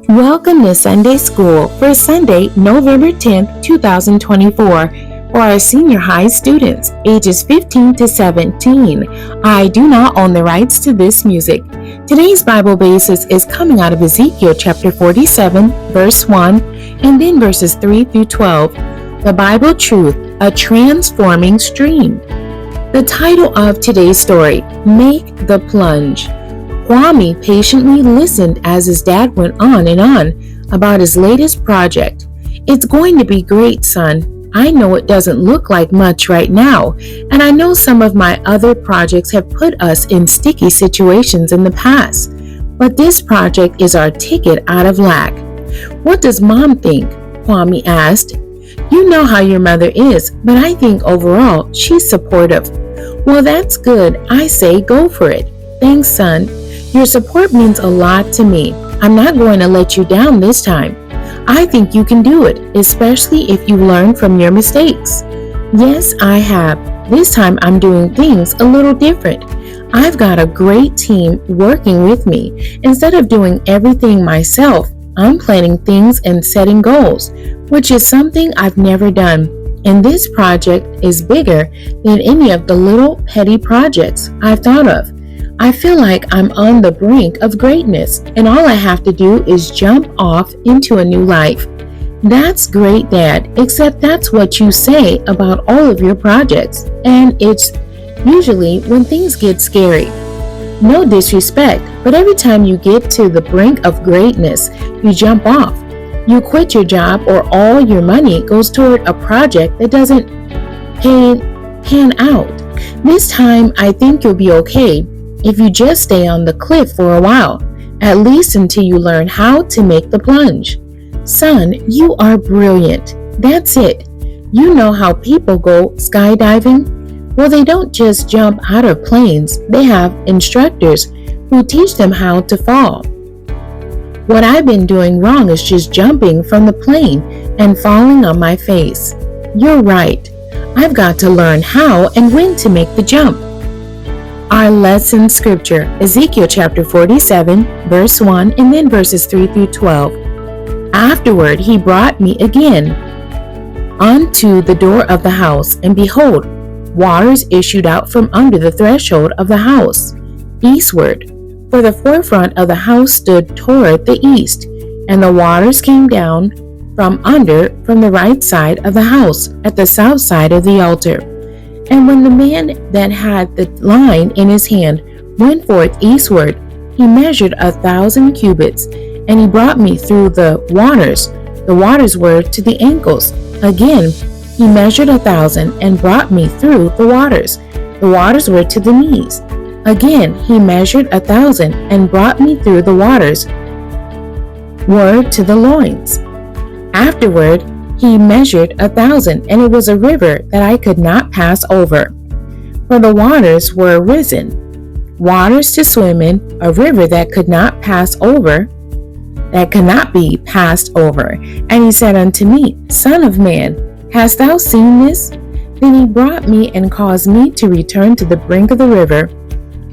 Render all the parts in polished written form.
Welcome to Sunday School for Sunday, November 10th, 2024, for our senior high students, ages 15 to 17. I do not own the rights to this music. Today's Bible basis is coming out of Ezekiel chapter 47, verse 1, and then verses 3 through 12. The Bible Truth, a Transforming Stream. The title of today's story, Make the Plunge. Kwame patiently listened as his dad went on and on about his latest project. It's going to be great, son. I know it doesn't look like much right now, and I know some of my other projects have put us in sticky situations in the past, but this project is our ticket out of lack. What does Mom think? Kwame asked. You know how your mother is, but I think overall she's supportive. Well, that's good. I say go for it. Thanks, son. Your support means a lot to me. I'm not going to let you down this time. I think you can do it, especially if you learn from your mistakes. Yes, I have. This time I'm doing things a little different. I've got a great team working with me. Instead of doing everything myself, I'm planning things and setting goals, which is something I've never done. And this project is bigger than any of the little petty projects I've thought of. I feel like I'm on the brink of greatness, and all I have to do is jump off into a new life. That's great, Dad, except that's what you say about all of your projects, and it's usually when things get scary. No disrespect, but every time you get to the brink of greatness, you jump off. You quit your job, or all your money goes toward a project that doesn't pan out. This time, I think you'll be okay if you just stay on the cliff for a while, at least until you learn how to make the plunge. Son, you are brilliant. That's it. You know how people go skydiving? Well, they don't just jump out of planes. They have instructors who teach them how to fall. What I've been doing wrong is just jumping from the plane and falling on my face. You're right. I've got to learn how and when to make the jump. Our lesson scripture, Ezekiel chapter 47, verse 1, and then verses 3 through 12. Afterward he brought me again unto the door of the house, and behold, waters issued out from under the threshold of the house, eastward. For the forefront of the house stood toward the east, and the waters came down from the right side of the house, at the south side of the altar. And when the man that had the line in his hand went forth eastward, he measured 1,000 cubits, and he brought me through the waters. The waters were to the ankles. Again, he measured 1,000 and brought me through the waters. The waters were to the knees. Again, he measured 1,000 and brought me through the waters were to the loins. Afterward, he measured 1,000, and it was a river that I could not pass over, for the waters were arisen, waters to swim in, a river that could not be passed over. And he said unto me, Son of man, hast thou seen this? Then he brought me and caused me to return to the brink of the river.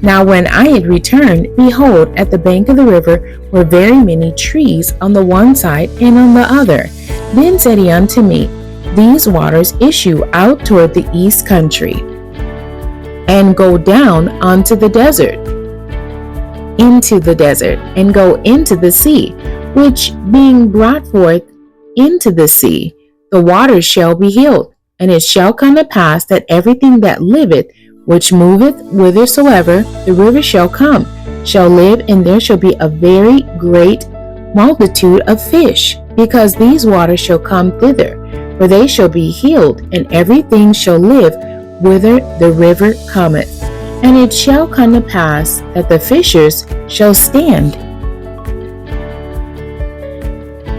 Now when I had returned, behold, at the bank of the river were very many trees on the one side and on the other. Then said he unto me, These waters issue out toward the east country, and go down into the desert, and go into the sea, which being brought forth into the sea, the waters shall be healed. And it shall come to pass that everything that liveth, which moveth whithersoever the river shall come, shall live, and there shall be a very great multitude of fish, because these waters shall come thither, for they shall be healed, and everything shall live whither the river cometh. And it shall come to pass that the fishers shall stand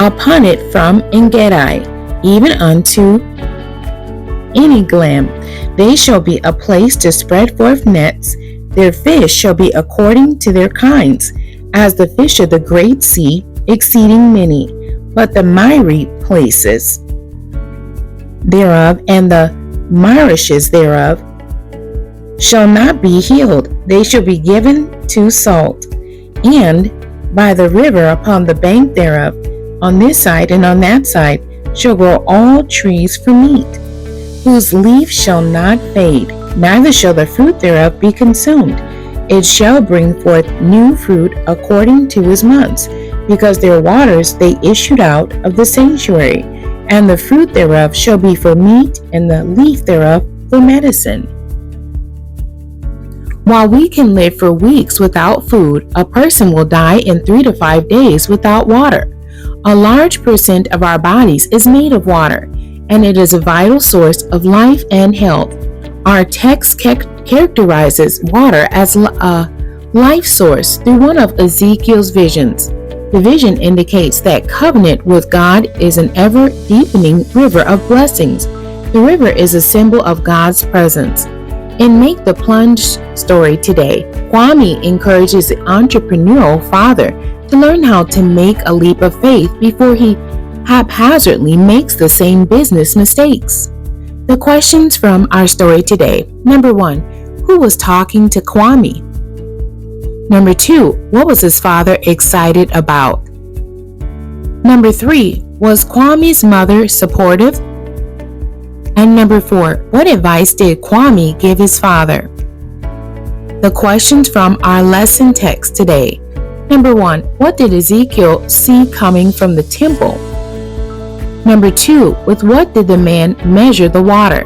upon it from Engedi, even unto Eneglaim. They shall be a place to spread forth nets. Their fish shall be according to their kinds, as the fish of the great sea, exceeding many. But the miry places thereof and the marishes thereof shall not be healed. They shall be given to salt, and by the river upon the bank thereof, on this side and on that side, shall grow all trees for meat, whose leaf shall not fade, neither shall the fruit thereof be consumed. It shall bring forth new fruit according to his months, because their waters they issued out of the sanctuary, and the fruit thereof shall be for meat, and the leaf thereof for medicine. While we can live for weeks without food, a person will die in 3 to 5 days without water. A large percent of our bodies is made of water, and it is a vital source of life and health. Our text characterizes water as a life source through one of Ezekiel's visions. The vision indicates that covenant with God is an ever-deepening river of blessings. The river is a symbol of God's presence. In Make the Plunge story today, Kwame encourages the entrepreneurial father to learn how to make a leap of faith before he haphazardly makes the same business mistakes. The questions from our story today. Number 1, who was talking to Kwame? Number 2, what was his father excited about? Number 3, was Kwame's mother supportive? And number 4, what advice did Kwame give his father? The questions from our lesson text today. Number 1, what did Ezekiel see coming from the temple? Number 2, with what did the man measure the water?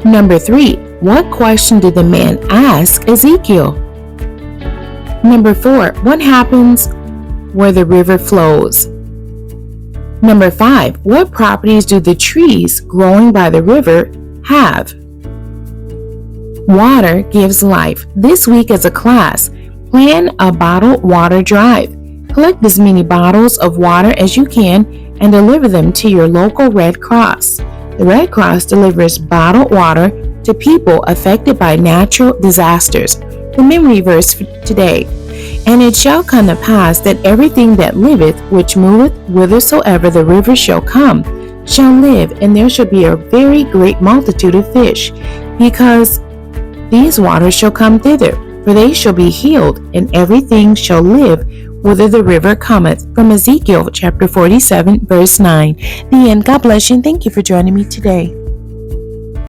Number 3, what question did the man ask Ezekiel? Number 4, what happens where the river flows? Number 5, what properties do the trees growing by the river have? Water gives life. This week as a class, plan a bottled water drive. Collect as many bottles of water as you can and deliver them to your local Red Cross. The Red Cross delivers bottled water to people affected by natural disasters. The memory verse for today. And it shall come to pass that everything that liveth, which moveth whithersoever the river shall come, shall live, and there shall be a very great multitude of fish, because these waters shall come thither, for they shall be healed, and everything shall live whither the river cometh. From Ezekiel chapter 47, verse 9. The end. God bless you, and thank you for joining me today.